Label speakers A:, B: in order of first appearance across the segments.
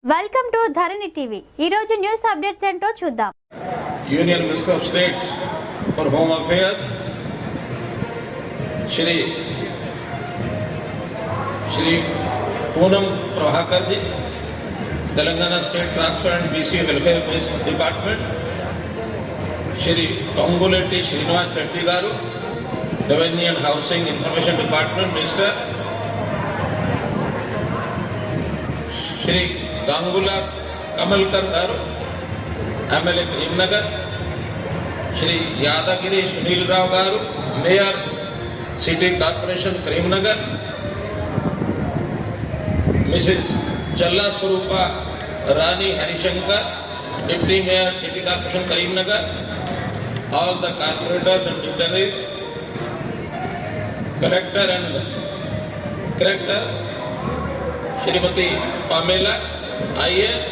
A: Welcome to Dharani TV ఈ రోజు news updates ఏంటో చూద్దాం.
B: Union minister of state for home affairs Shri Poonam Prabhakar ji, Telangana state transparent BC welfare department, Shri Tongulati Srinivas Reddy garu, revenue and housing information department minister, Shri Gangula Kamalakar garu, MLA Karimnagar, Shri Yadagiri Sunil Rao garu, mayor city corporation Karimnagar, Mrs Challa Swarupa Rani Harishankar, deputy mayor city corporation Karimnagar, all the corporators and dignitaries, collector Shrimati Pamela IAS,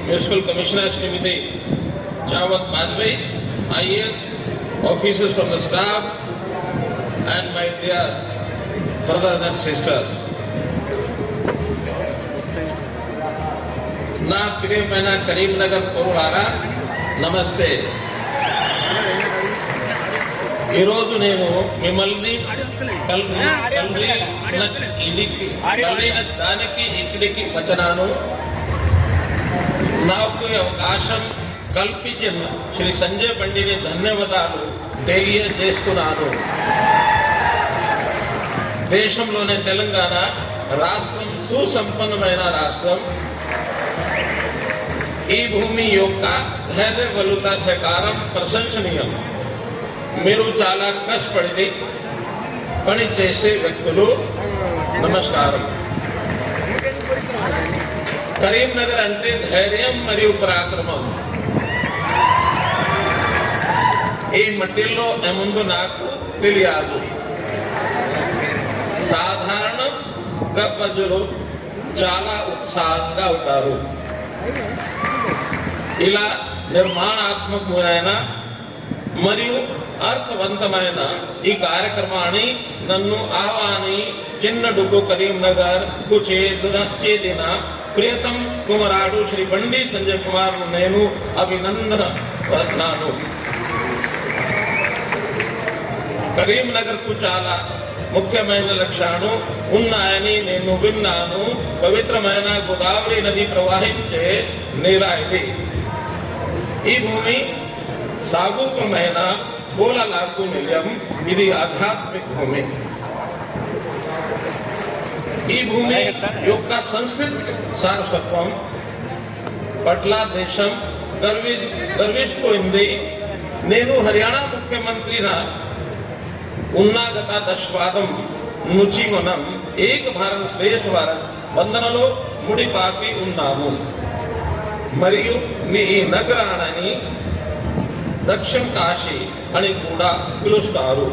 B: municipal commissioner Shrimati चावत Bajpayee IAS, officers from the staff and my dear brothers and sisters. నా ప్రియమైన కరీంనగర్ పౌరులారా, నమస్తే. ఈరోజు నేను మిమ్మల్ని కలిగిన దానికి ఇక్కడికి వచ్చినాను. నాకు ఈ అవకాశం కల్పించిన శ్రీ సంజయ్ బండిని ధన్యవాదాలు తెలియజేస్తున్నాను. దేశంలోనే తెలంగాణ రాష్ట్రం సుసంపన్నమైన రాష్ట్రం. ఈ భూమి యొక్క ధైర్య బలుత సహకారం ప్రశంసనీయం. మీరు చాలా కష్టపడి పని చేసే వ్యక్తులు, నమస్కారం. కరీంనగర్ అంటే ధైర్యం మరియు పరాక్రమం. ఈ మట్టిలో ముందు నాకు తెలియదు. సాధారణంగా ప్రజలు చాలా ఉత్సాహంగా ఉంటారు. ఇలా నిర్మాణాత్మకమైన మరియు అర్థవంతమైన ఈ కార్యక్రమాన్ని నన్ను ఆహ్వానించినందుకు కరీంనగర్ కు చెందిన ప్రియతం కుమారుడు శ్రీ బండి సంజయ్ కుమార్ నేను అభినందనను. కరీంనగర్ కు చాలా ముఖ్యమైన లక్ష్యాలు ఉన్నాయని నేను విన్నాను. పవిత్రమైన గోదావరి నది ప్రవహించే నేల ఇది. ఈ భూమి సాగుకమైన పూలలాకు నిలయం. ఇది ఆధ్యాత్మిక భూమి. ఈ భూమి యొక్క సంస్కృతి సారస్వత్వం పట్ల దేశం గర్విస్తోంది. నేను హర్యానా ముఖ్యమంత్రిగా ఉన్న గత దశాబ్దం నుంచి మనం ఏక భారత్ శ్రేష్ఠ భారత్ బంధనలో ముడిపాకి ఉన్నాము. మరియు మీ ఈ నగరాన్ని దక్షిణ కాశీ అని కూడా పిలుస్తారు.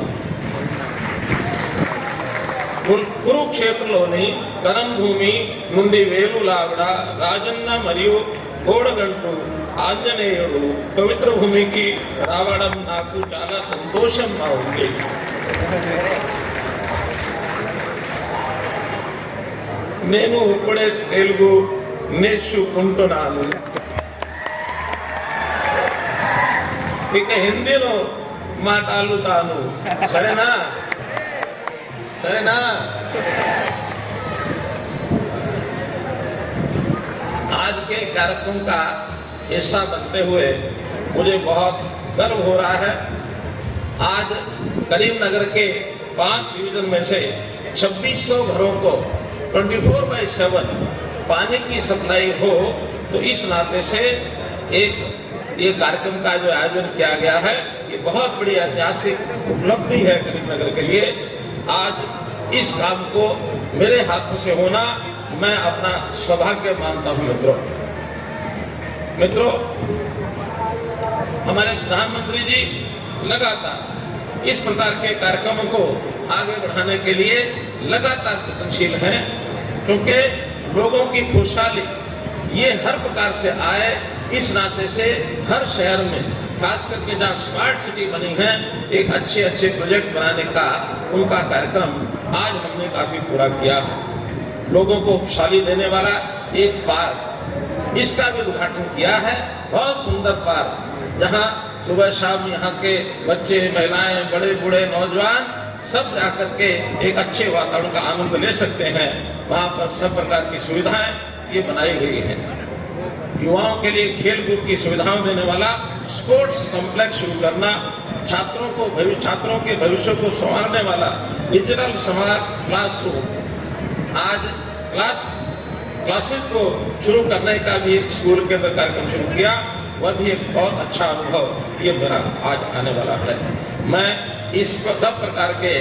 B: కురుక్షేత్రంలోని కరం భూమి నుండి వేలులావిడ, రాజన్న మరియు గోడగంటు ఆంజనేయుడు పవిత్ర భూమికి రావడం నాకు చాలా సంతోషంగా ఉంది. నేను ఇప్పుడే తెలుగు నేర్చుకుంటున్నాను. ఇక హిందీలో మాట్లాడుతాను. సరేనా? आज के कार्यक्रम का हिस्सा बनते हुए मुझे बहुत गर्व हो रहा है. आज करीमनगर के 5 डिवीजन में से 2600 घरों को 24/7 पानी की सप्लाई हो, तो इस नाते से ये कार्यक्रम का जो आयोजन किया गया है, ये बहुत बड़ी ऐतिहासिक उपलब्धि है करीमनगर के लिए. आज इस काम को मेरे हाथों से होना मैं अपना सौभाग्य मानता हूं. मित्रों, हमारे प्रधानमंत्री जी लगातार इस प्रकार के कार्यक्रमों को आगे बढ़ाने के लिए लगातार प्रयत्नशील हैं, क्योंकि लोगों की खुशहाली ये हर प्रकार से आए. इस नाते से हर शहर में, खास करके जहाँ स्मार्ट सिटी बनी है, एक अच्छे प्रोजेक्ट बनाने का उनका कार्यक्रम आज हमने काफी पूरा किया है. लोगों को खुशहाली देने वाला एक पार्क इसका भी उद्घाटन किया है। बहुत सुंदर पार्क, जहां सुबह शाम यहाँ के बच्चे, महिलाएं, बड़े बूढ़े, नौजवान सब जाकर के एक अच्छे वातावरण का आनंद ले सकते हैं। वहां पर सब प्रकार की सुविधाएं ये बनाई गई हैं। युवाओं के लिए खेल-कूद की सुविधाएं देने वाला स्पोर्ट्स कॉम्प्लेक्स शुरू करना, छात्रों के भविष्य को संवारने वाला डिजिटल स्मार्ट क्लासरूम, आज क्लासेस को शुरू करने का भी एक स्कूल के अंदर कार्यक्रम शुरू किया। वह भी एक बहुत अच्छा अनुभव ये मेरा आज आने वाला है। मैं इस सब प्रकार के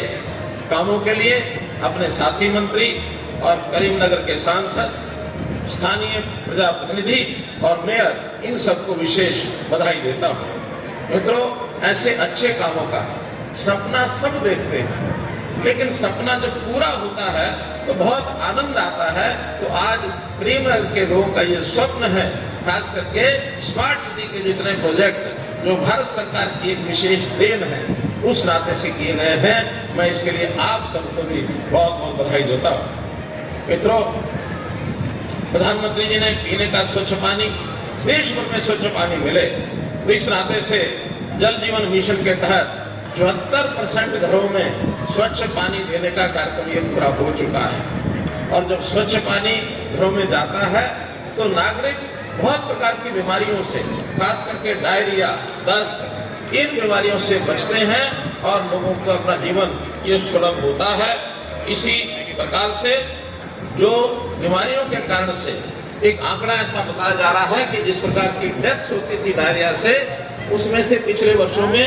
B: कामों के लिए अपने साथी मंत्री और करीमनगर के सांसद, स्थानीय प्रजाप्रतिनिधि और मेयर, इन सबको विशेष बधाई देता हूँ। मित्रों, ऐसे अच्छे कामों का सपना सब देखते हैं, लेकिन सपना जब पूरा होता है तो बहुत आनंद आता है। तो आज करीमनगर के लोगों का ये स्वप्न है, खास करके स्मार्ट सिटी के जितने प्रोजेक्ट जो भारत सरकार की एक विशेष देन है, उस नाते से किए गए हैं। मैं इसके लिए आप सबको भी बहुत बहुत बधाई देता हूँ। मित्रों, प्रधानमंत्री जी ने पीने का स्वच्छ पानी, देश भर में स्वच्छ पानी मिले, तो इस नाते से जल जीवन मिशन के तहत 74% घरों में स्वच्छ पानी देने का कार्यक्रम ये पूरा हो चुका है। और जब स्वच्छ पानी घरों में जाता है तो नागरिक बहुत प्रकार की बीमारियों से, खास करके डायरिया, दस्त, इन बीमारियों से बचते हैं और लोगों को अपना जीवन ये सुलभ होता है। इसी प्रकार से जो बीमारियों के कारण से एक आंकड़ा ऐसा बताया जा रहा है कि जिस प्रकार की डेथ्स होती थी डायरिया से, उसमें से पिछले वर्षों में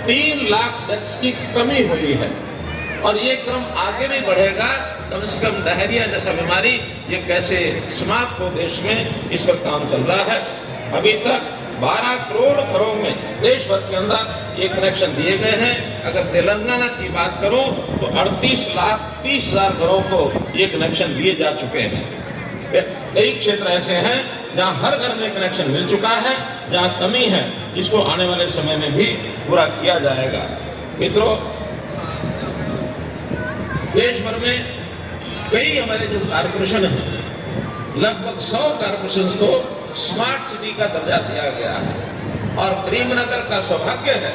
B: 3 लाख डेथ्स की कमी हुई है। और ये क्रम आगे भी बढ़ेगा। कम से कम डायरिया जैसा बीमारी ये कैसे समाप्त हो देश में, इस पर काम चल रहा है। अभी तक 12 करोड़ घरों में देश भर के अंदर ये कनेक्शन दिए गए हैं। अगर तेलंगाना की बात करूं तो 38,30,000 घरों को ये कनेक्शन दिए जा चुके हैं। कई क्षेत्र ऐसे हैं जहां हर घर में कनेक्शन मिल चुका है। जहां कमी है, इसको आने वाले समय में भी पूरा किया जाएगा। मित्रों, देश भर में कई हमारे जो कारपोरेशन हैं, लगभग 100 कारपोरेशन को स्मार्ट सिटी का दर्जा दिया गया है। और करीमनगर का सौभाग्य है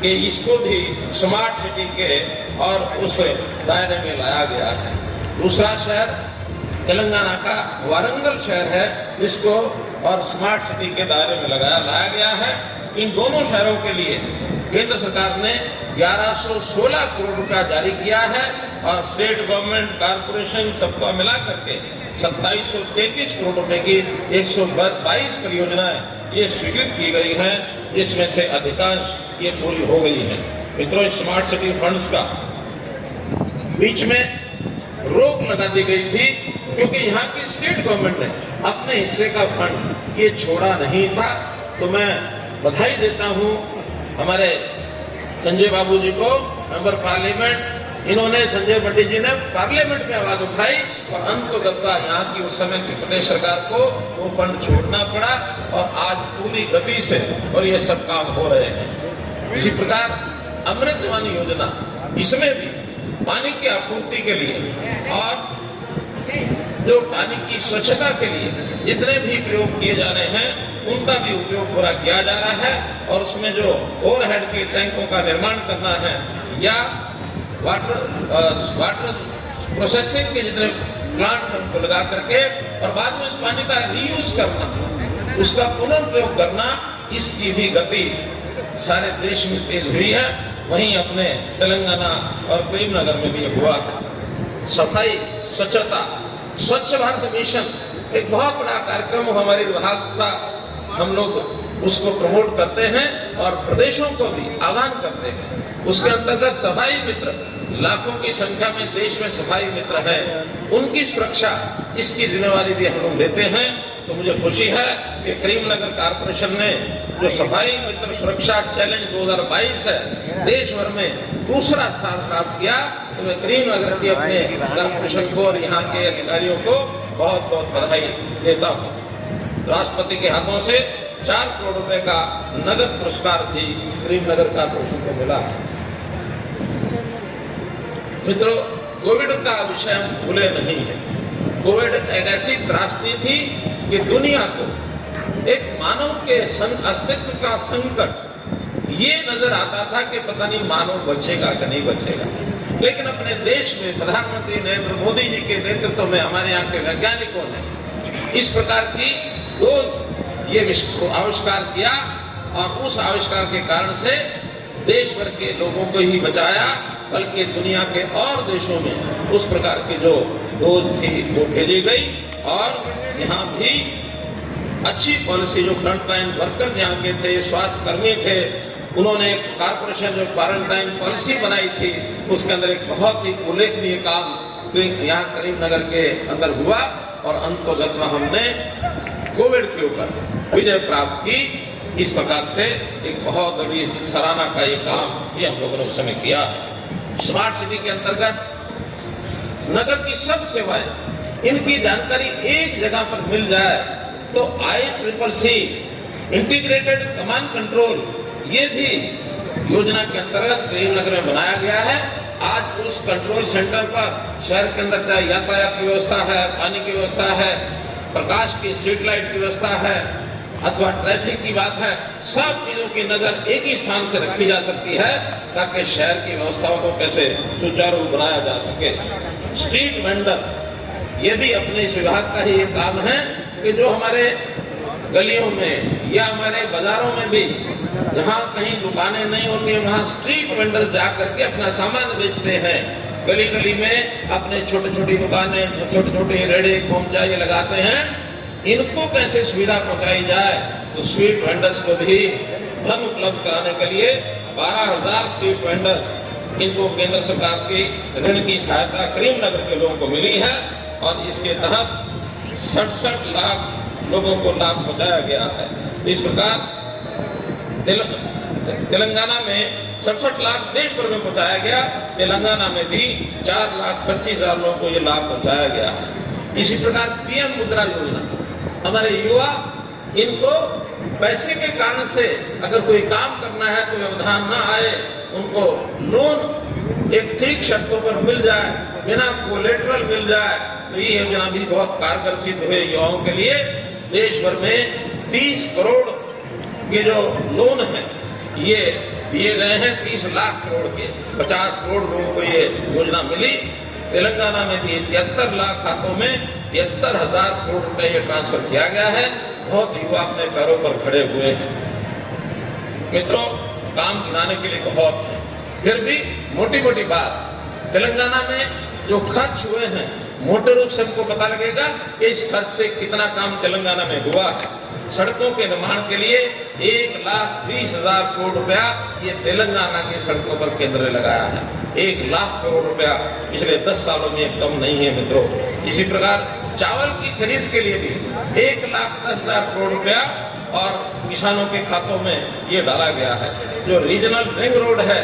B: कि इसको भी स्मार्ट सिटी के और उस दायरे में लाया गया है। दूसरा शहर तेलंगाना का वारंगल शहर है, जिसको और स्मार्ट सिटी के दायरे में लाया गया है। इन दोनों शहरों के लिए केंद्र सरकार ने 1116 करोड़ रुपया जारी किया है और स्टेट गवर्नमेंट, कारपोरेशन सबको मिला करके 2733 करोड़ रुपए की 122 परियोजनाएं ये स्वीकृत की गई हैं, जिसमें से अधिकांश ये पूरी हो गई है। मित्रों, स्मार्ट सिटी फंड्स का बीच में रोक लगा दी गई थी, क्योंकि यहाँ की स्टेट गवर्नमेंट ने अपने हिस्से का फंड ये छोड़ा नहीं था। तो मैं बधाई देता हूँ हमारे संजय बाबू जी को, मेंबर पार्लियामेंट। इन्होंने, संजय बंटी जी ने पार्लियामेंट में आवाज उठाई और अंततः यहाँ की उस समय की प्रदेश सरकार को वो फंड छोड़ना पड़ा और आज पूरी गति से और ये सब काम हो रहे हैं। इसी प्रकार अमृत वाणी योजना, इसमें भी पानी की आपूर्ति के लिए और जो पानी की स्वच्छता के लिए जितने भी प्रयोग किए जा रहे हैं, उनका भी उपयोग पूरा किया जा रहा है। और उसमें जो ओवरहेड के टैंकों का निर्माण करना है या वाटर प्रोसेसिंग के जितने प्लांट हैं उनको लगा करके और बाद में उस पानी का रीयूज करना, उसका पुनर्प्रयोग करना, इसकी भी गति सारे देश में तेज हुई है। वहीं अपने तेलंगाना और करीमनगर में भी हुआ है। सफाई, स्वच्छता, स्वच्छ भारत मिशन एक बहुत बड़ा कार्यक्रम हमारे विभाग का, हम लोग उसको प्रमोट करते हैं और प्रदेशों को भी आह्वान करते हैं। उसके अंतर्गत सफाई मित्र, लाखों की संख्या में देश में सफाई मित्र हैं, उनकी सुरक्षा, इसकी जिम्मेवारी भी हम लोग लेते हैं। तो मुझे खुशी है कि करीमनगर कारपोरेशन ने जो सफाई मित्र सुरक्षा चैलेंज 2022 है, देश भर में दूसरा स्थान प्राप्त किया। तो मैं करीमनगर के अपने कारपोरेशन को और यहाँ के अधिकारियों को बहुत बहुत बधाई देता हूँ। राष्ट्रपति के हाथों से 4 करोड़ रुपए का नगद पुरस्कार भी करीमनगर कारपोरेशन को मिला। मित्रों, कोविड का विषय हम भूले नहीं है। कोविड एक ऐसी त्रासदी थी कि दुनिया को एक मानव के अस्तित्व का संकट ये नजर आता था कि पता नहीं मानव बचेगा कि नहीं बचेगा। लेकिन अपने देश में प्रधानमंत्री नरेंद्र मोदी जी के नेतृत्व में हमारे यहाँ के वैज्ञानिकों ने इस प्रकार की डोज ये आविष्कार किया और उस आविष्कार के कारण से देश भर के लोगों को ही बचाया, बल्कि दुनिया के और देशों में उस प्रकार की जो डोज थी वो भेजी गई और यहाँ भी अच्छी पॉलिसी, जो फ्रंट लाइन वर्कर्स यहाँ के थे, स्वास्थ्य कर्मी थे, उन्होंने कारपोरेशन जो क्वारंटाइन पॉलिसी बनाई थी उसके अंदर एक बहुत ही उल्लेखनीय काम यहाँ करीमनगर के अंदर हुआ और अंतोगत हमने कोविड के ऊपर विजय प्राप्त की। इस प्रकार से एक बहुत बड़ी सराहना का ये काम ये हम लोगों ने उस समय किया है। स्मार्ट सिटी के अंतर्गत नगर की सब सेवाएं इनकी जानकारी एक जगह पर मिल जाए तो ICCC इंटीग्रेटेड कमांड कंट्रोल ये भी योजना के अंतर्गत करीमनगर में बनाया गया है। आज उस कंट्रोल सेंटर पर शहर के अंदर चाहे यातायात की व्यवस्था है, पानी की व्यवस्था है, प्रकाश की स्ट्रीट लाइट की व्यवस्था है अथवा ट्रैफिक की बात है, सब चीजों की नजर एक ही स्थान से रखी जा सकती है ताकि शहर की व्यवस्थाओं को कैसे सुचारू बनाया जा सके। स्ट्रीट वेंडर्स ये भी अपने इस विभाग का ही एक काम है कि जो हमारे गलियों में या हमारे बाजारों में भी जहाँ कहीं दुकानें नहीं होती है वहाँ स्ट्रीट वेंडर्स जाकर के अपना सामान बेचते हैं। गली गली में अपने छोटी छोटी दुकानें, छोटे छोटे रेड़े खोमचा ये लगाते हैं, इनको कैसे सुविधा पहुंचाई जाए तो स्ट्रीट वेंडर्स को भी धन उपलब्ध कराने के लिए 12,000 स्ट्रीट वेंडर्स इनको केंद्र सरकार की ऋण की सहायता करीमनगर के लोगों को मिली है और इसके तहत 67 लाख लोगों को लाभ पहुंचाया गया है। इस प्रकार तेलंगाना में 67 लाख देश भर में पहुंचाया गया, तेलंगाना में भी 4,25,000 लोगों को ये लाभ पहुंचाया गया है। इसी प्रकार PM मुद्रा योजना, हमारे युवा इनको पैसे के कारण से अगर कोई काम करना है तो व्यवधान ना आए, उनको लोन एक ठीक शर्तों पर मिल जाए, बिना कोलेटरल मिल जाए, तो ये योजना भी बहुत कारगर सिद्ध हुई युवाओं के लिए। देश भर में 30 करोड़ के जो लोन हैं ये दिए गए हैं, 30 लाख करोड़ के, 50 करोड़ लोगों को ये योजना मिली। तेलंगाना में भी 73 लाख खातों में 73,000 करोड़ रुपए ये ट्रांसफर किया गया है। बहुत युवा अपने पैरों पर खड़े हुए हैं। मित्रों, काम गिनाने के लिए बहुत है, फिर भी मोटी मोटी बात, तेलंगाना में जो खर्च हुए हैं मोटे रूप से हमको पता लगेगा कि इस खर्च से कितना काम तेलंगाना में हुआ है। सड़कों के निर्माण के लिए 1,20,000 करोड़ रुपया ये तेलंगाना की सड़कों पर केंद्र ने लगाया है। 1 लाख करोड़ रुपया पिछले 10 सालों में कम नहीं है मित्रों। इसी प्रकार चावल की खरीद के लिए भी 1,10,000 करोड़ रुपया और किसानों के खातों में ये डाला गया है। जो रीजनल रिंग रोड है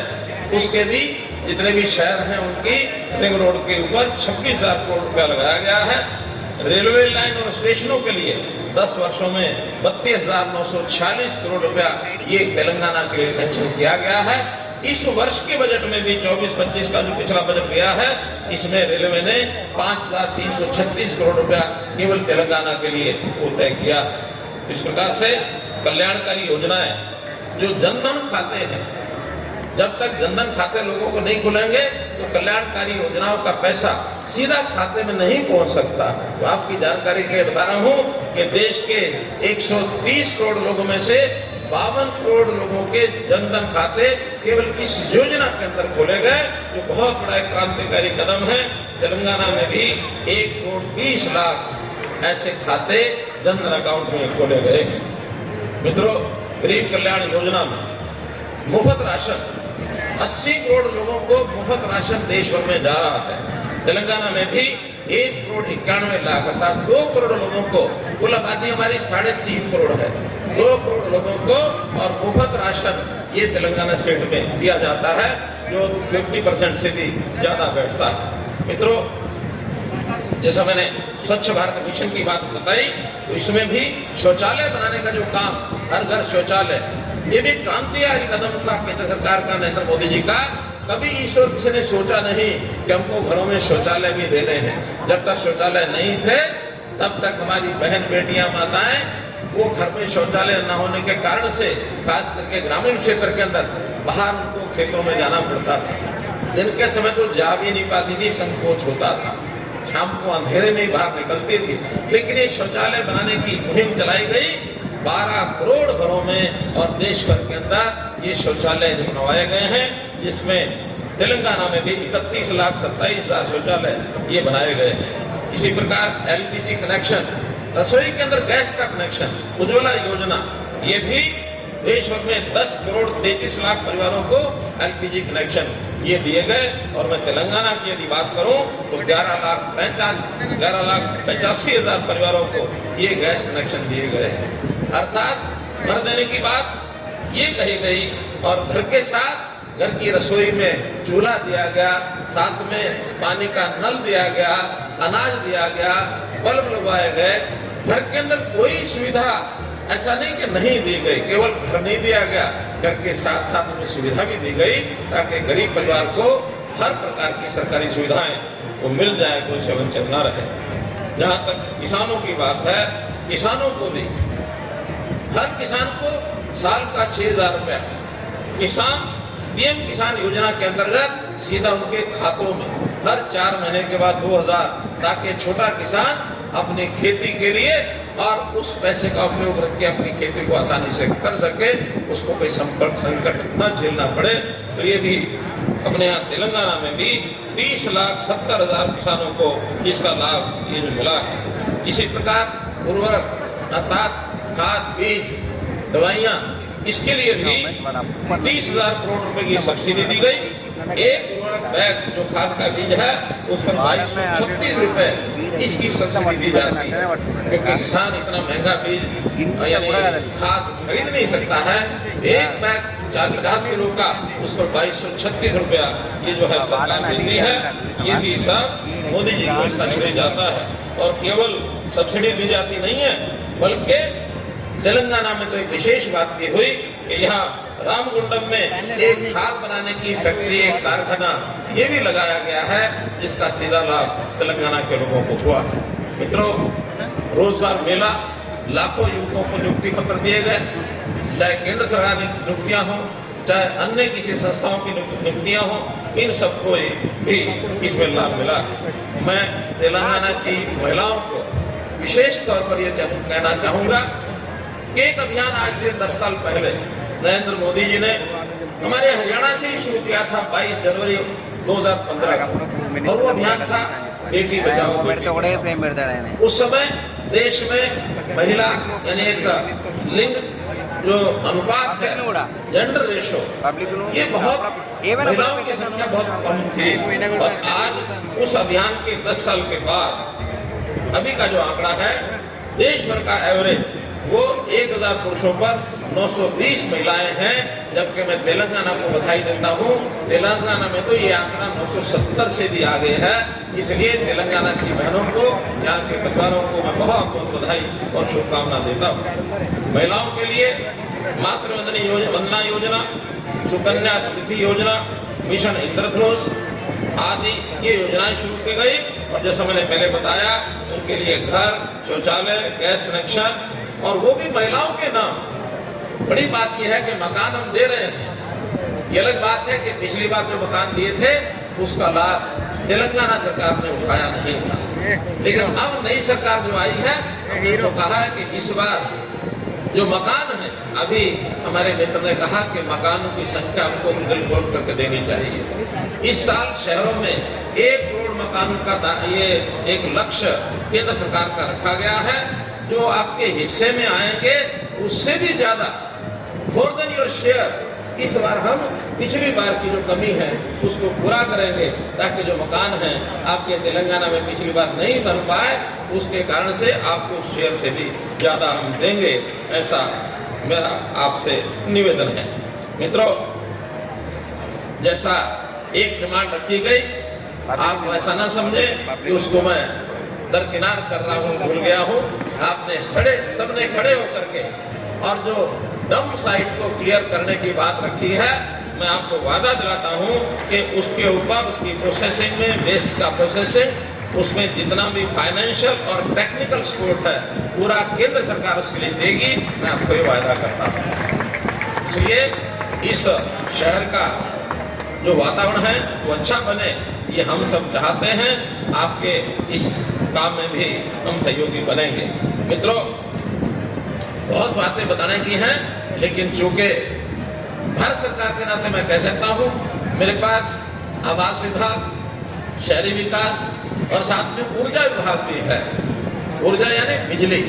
B: उसके भी जितने भी शहर हैं उनकी रिंग रोड के ऊपर 26,000 करोड़ रुपया लगाया गया है। रेलवे लाइन और स्टेशनों के लिए 10 वर्षों में 32,946 करोड़ रुपया ये तेलंगाना के लिए सैंक्शन किया गया है। इस वर्ष के बजट में भी 24-25 का जो पिछला बजट गया है, इसमें रेलवे ने 5,336 करोड़ रुपया केवल तेलंगाना के लिए वो तय किया है। इस प्रकार से कल्याणकारी योजनाएं, जो जनधन खाते हैं, जब तक जनधन खाते लोगों को नहीं खुलेंगे तो कल्याणकारी योजनाओं का पैसा सीधा खाते में नहीं पहुंच सकता। तो आपकी जानकारी के लिए बता रहा हूं कि देश के 130 करोड़ लोगों में से 52 करोड़ लोगों के जनधन खाते केवल इस योजना के अंदर खोले गए, जो बहुत बड़ा एक क्रांतिकारी कदम है। तेलंगाना में भी 1,20,00,000 ऐसे खाते जनधन अकाउंट में खोले गए। मित्रों, गरीब कल्याण योजना में मुफ्त राशन 80 करोड़ लोगों को मुफ्त राशन देश भर में जा रहा है। तेलंगाना में भी 1,91,00,000 अर्थात 2 करोड़ लोगों को, कुल आबादी हमारी 3.5 करोड़ है, 2 करोड़ लोगों को और मुफ्त राशन ये तेलंगाना स्टेट में दिया जाता है, जो 50% से भी ज्यादा बैठता है। मित्रों, जैसा मैंने स्वच्छ भारत मिशन की बात बताई, तो इसमें भी शौचालय बनाने का जो काम, हर घर शौचालय, ये भी क्रांतिकारी कदम था केंद्र सरकार का, नरेंद्र मोदी जी का। कभी ईश्वर किसी ने सोचा नहीं कि हमको घरों में शौचालय भी देने हैं। जब तक शौचालय नहीं थे तब तक हमारी बहन बेटियां माताएं वो घर में शौचालय न होने के कारण से खास करके ग्रामीण क्षेत्र के अंदर बाहर उनको खेतों में जाना पड़ता था। दिन के समय तो जा भी नहीं पाती थी, संकोच होता था, शाम को अंधेरे में ही बाहर निकलती थी। लेकिन ये शौचालय बनाने की मुहिम चलाई गई, 12 करोड़ घरों में और देश भर के अंदर ये शौचालय बनवाए गए हैं, जिसमें तेलंगाना में भी 31,27,000 शौचालय ये बनाए गए हैं। इसी प्रकार एलपीजी कनेक्शन, रसोई के अंदर गैस का कनेक्शन, उज्ज्वला योजना, ये भी देश भर में 10 करोड़ 33 लाख परिवारों को एलपीजी कनेक्शन ये दिए गए। और मैं तेलंगाना की यदि बात करूं तो 11,85,000 परिवारों को ये गैस कनेक्शन दिए गए हैं। अर्थात घर देने की बात ये कही गई और घर के साथ घर की रसोई में चूल्हा दिया गया, साथ में पानी का नल दिया गया, अनाज दिया गया, बल्ब लगवाए गए। घर के अंदर कोई सुविधा ऐसा नहीं कि नहीं दी गई, केवल घर नहीं दिया गया, घर के साथ साथ में सुविधा भी दी गई ताकि गरीब परिवार को हर प्रकार की सरकारी सुविधाएं वो मिल जाए, कोई से वंचित न रहे। जहाँ तक किसानों की बात है, किसानों को भी, हर किसान को साल का 6,000 रुपया किसान पीएम किसान योजना के अंतर्गत सीधा उनके खातों में हर 4 महीने के बाद 2,000, ताकि छोटा किसान अपनी खेती के लिए और उस पैसे का उपयोग करके अपनी खेती को आसानी से कर सके, उसको कोई संकट न झेलना पड़े। तो ये भी अपने यहाँ तेलंगाना में भी 30,70,000 किसानों को इसका लाभ ये जो मिला है। इसी प्रकार उर्वरक अर्थात खाद, बीज, दवाइयाँ, इसके लिए भी 30,000 करोड़ रुपए की सब्सिडी दी गई। एक उर्वरक बैग जो खाद का बीज है उस पर 2236 रुपए इसकी सब्सिडी दी जाती है, क्योंकि किसान इतना महंगा बीज यानी खाद खरीद नहीं सकता है। एक बैग 40 किलो का, उस पर 2236 रुपया ये जो है सरकार देती है। ये भी सब मोदी जी को इसका श्रेय जाता है। और केवल सब्सिडी दी जाती नहीं है, बल्कि तेलंगाना में तो एक विशेष बात भी हुई कि यहाँ रामगुंडम में एक खाद बनाने की फैक्ट्री, एक कारखाना ये भी लगाया गया है, जिसका सीधा लाभ तेलंगाना के लोगों को हुआ है। मित्रों, रोजगार मेला, लाखों युवकों को नियुक्ति पत्र दिए गए, चाहे केंद्र सरकार की नियुक्तियां हों, चाहे अन्य किसी संस्थाओं की नियुक्तियां हों, इन सबको भी इसमें लाभ मिला है। मैं तेलंगाना की महिलाओं को विशेष तौर पर यह कहना चाहूँगा कि एक अभियान आज से 10 साल पहले नरेंद्र मोदी जी ने हमारे हरियाणा से ही शुरू किया था 22 जनवरी 2015 को, और वो अभियान था बेटी बचाओ बेटी पढ़ाओ। उस समय देश में महिला यानी एक लिंग जो अनुपात है, जेंडर रेशो, ये बहुत महिलाओं की संख्या बहुत कम थी। और आज उस अभियान के 10 साल के बाद अभी का जो आंकड़ा है, देश भर का एवरेज वो 1000 पुरुषों पर 920 महिलाएं हैं, जबकि मैं तेलंगाना को बधाई देता हूँ। तेलंगाना में तो ये आंकड़ा 970 से भी आगे है। इसलिए तेलंगाना की बहनों को, यहाँ के परिवारों को मैं बहुत बहुत बधाई और शुभकामना देता हूँ। महिलाओं के लिए मातृ वंदना योजना, सुकन्या समृद्धि योजना, मिशन इंद्रधनुष आदि ये योजनाएं शुरू की गई। और जैसा मैंने पहले बताया, उनके लिए घर, शौचालय, गैस कनेक्शन, और वो भी महिलाओं के नाम। बड़ी बात यह है कि मकान हम दे रहे हैं। ये अलग बात है कि पिछली बार जो मकान दिए थे उसका लाभ तेलंगाना सरकार ने उठाया नहीं था, लेकिन अब नई सरकार जो आई है तो कहा है कि इस बार जो मकान है, अभी हमारे मित्र ने कहा कि मकानों की संख्या हमको दिल खोल करके देनी चाहिए। इस साल शहरों में 1 करोड़ मकानों का ये एक लक्ष्य केंद्र सरकार का रखा गया है। जो आपके हिस्से में आएंगे उससे भी ज्यादा, मोर देन योर शेयर, इस बार हम पिछली बार की जो कमी है उसको पूरा करेंगे, ताकि जो मकान है आपके तेलंगाना में पिछली बार नहीं बन पाए, उसके कारण से आपको शेयर से भी ज्यादा हम देंगे। ऐसा मेरा आपसे निवेदन है। मित्रों, जैसा एक डिमांड रखी गई, आप ऐसा ना समझे कि उसको मैं दरकिनार कर रहा हूँ, भूल गया हूँ। आपने सबने खड़े होकर के और जो डंप साइट को क्लियर करने की बात रखी है, मैं आपको वादा दिलाता हूँ कि उसके ऊपर उसकी प्रोसेसिंग में, वेस्ट का प्रोसेसिंग उसमें जितना भी फाइनेंशियल और टेक्निकल सपोर्ट है पूरा केंद्र सरकार उसके लिए देगी, मैं आपको ये वायदा करता हूँ। इसलिए इस शहर का जो वातावरण है वो अच्छा बने, ये हम सब चाहते हैं। आपके इस काम में भी हम सहयोगी बनेंगे। मित्रों, बहुत बातें बताने की हैं, लेकिन चूंकि भारत सरकार के नाते मैं कह सकता हूँ, मेरे पास आवास विभाग, शहरी विकास और साथ में ऊर्जा विभाग भी है। ऊर्जा यानी बिजली।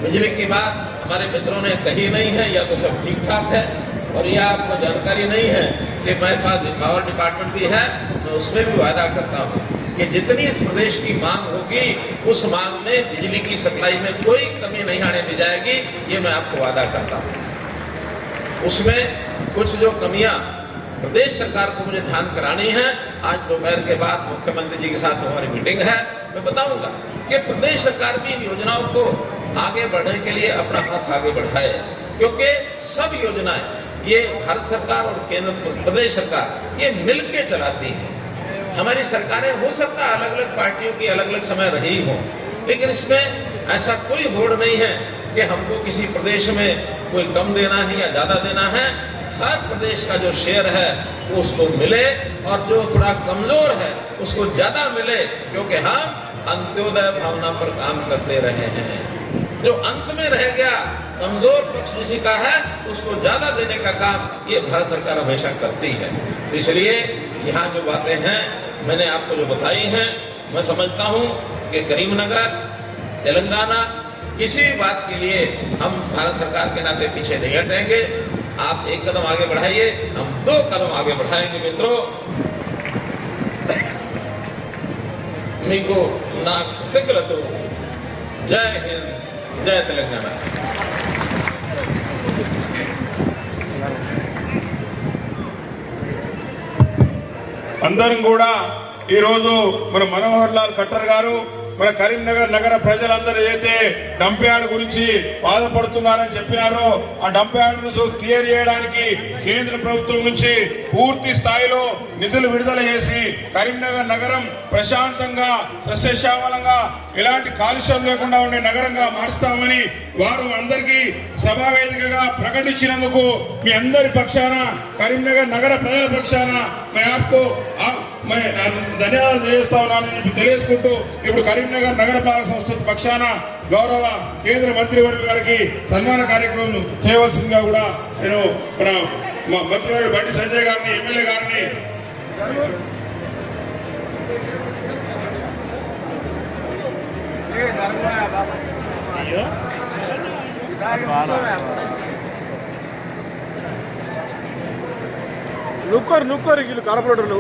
B: बिजली की बात हमारे मित्रों ने कही नहीं है, या तो सब ठीक ठाक है, और यह आपको जानकारी नहीं है कि मेरे पास पावर डिपार्टमेंट भी है। तो उसमें भी वादा करता हूँ कि जितनी इस प्रदेश की मांग होगी, उस मांग में बिजली की सप्लाई में कोई कमी नहीं आने दी जाएगी, ये मैं आपको वादा करता हूँ। उसमें कुछ जो कमियां प्रदेश सरकार को मुझे ध्यान करानी है, आज दोपहर के बाद मुख्यमंत्री जी के साथ हमारी मीटिंग है, मैं बताऊंगा कि प्रदेश सरकार भी इन योजनाओं को आगे बढ़ने के लिए अपना हाथ आगे बढ़ाए, क्योंकि सब योजनाएं ये भारत सरकार और केंद्र प्रदेश सरकार ये मिलके चलाती है। हमारी सरकारें हो सकता है अलग अलग पार्टियों की अलग अलग समय रही हो, लेकिन इसमें ऐसा कोई होड़ नहीं है कि हमको किसी प्रदेश में कोई कम देना है या ज्यादा देना है। हर प्रदेश का जो शेयर है वो उसको मिले, और जो थोड़ा कमजोर है उसको ज्यादा मिले, क्योंकि हम अंत्योदय भावना पर काम करते रहे हैं। जो अंत में रह गया कमजोर पक्ष किसी का है, उसको ज्यादा देने का काम ये भारत सरकार हमेशा करती है। तो इसलिए यहाँ जो बातें हैं मैंने आपको जो बताई हैं, मैं समझता हूँ कि करीमनगर, तेलंगाना, किसी भी बात के लिए हम भारत सरकार के नाते पीछे नहीं हटेंगे। आप एक कदम आगे बढ़ाइए, हम 2 कदम आगे बढ़ाएंगे। मित्रों, मीको नाक तिगलतो। जय हिंद, जय तेलंगाना।
C: అందరం కూడా ఈ రోజు మన మనోహర్ లాల్ ఖట్టర్ గారు మన కరీంనగర్ నగర ప్రజలందరూ ఏదైతే డంప్ యార్డ్ గురించి బాధపడుతున్నారని చెప్పినారో ఆ డంప్ యార్డ్ క్లియర్ చేయడానికి కేంద్ర ప్రభుత్వం నుంచి పూర్తి స్థాయిలో నిధులు విడుదల చేసి కరీంనగర్ నగరం ప్రశాంతంగా సస్యశ్యామలంగా ఎలాంటి కాలుష్యం లేకుండా ఉండే నగరంగా మారుస్తామని వారు అందరికీ సభావేదికగా ప్రకటించినందుకు మీ అందరి పక్షాన, కరీంనగర్ నగర ప్రజల పక్షాన ధన్యవాదాలు తెలియజేస్తా ఉన్నానని తెలియజేసుకుంటూ, ఇప్పుడు కరీంనగర్ నగరపాలక సంస్థ పక్షాన గౌరవ కేంద్ర మంత్రివర్గ గారికి సన్మాన కార్యక్రమం చేయవలసిందిగా కూడా నేను మన మంత్రివర్గ బండి సంజయ్ గారిని, ఎమ్మెల్యే గారిని
D: नुक्कर వీళ్ళు కార్పొరేటర్లు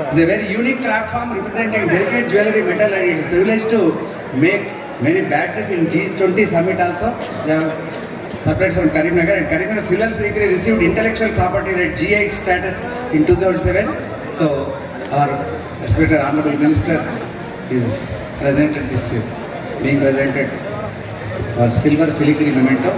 E: It's a very unique platform representing delicate jewelry metal, and it is privileged to make many badges in G20 summit also. They are separate from Karimnagar, and Karimnagar Silver Freakery received intellectual property right G8 status in 2007. So our respected Honorable Minister is presented this being presented for Silver Filigree memento.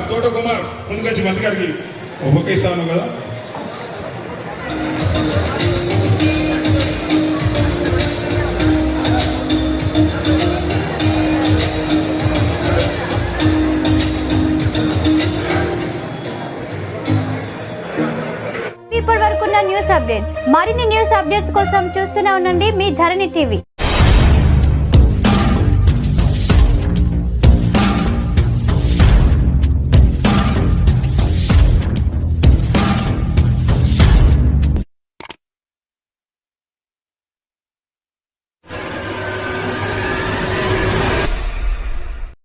C: తోట కుమార్ ముందుకొచ్చి మంత్రి గారికి ఒక్క ఇస్తాను కదా.
A: ఇప్పటి వరకున్న news updates. మరిన్ని news updates కోసం చూస్తూనే ఉండండి మీ ధరణి టీవీ.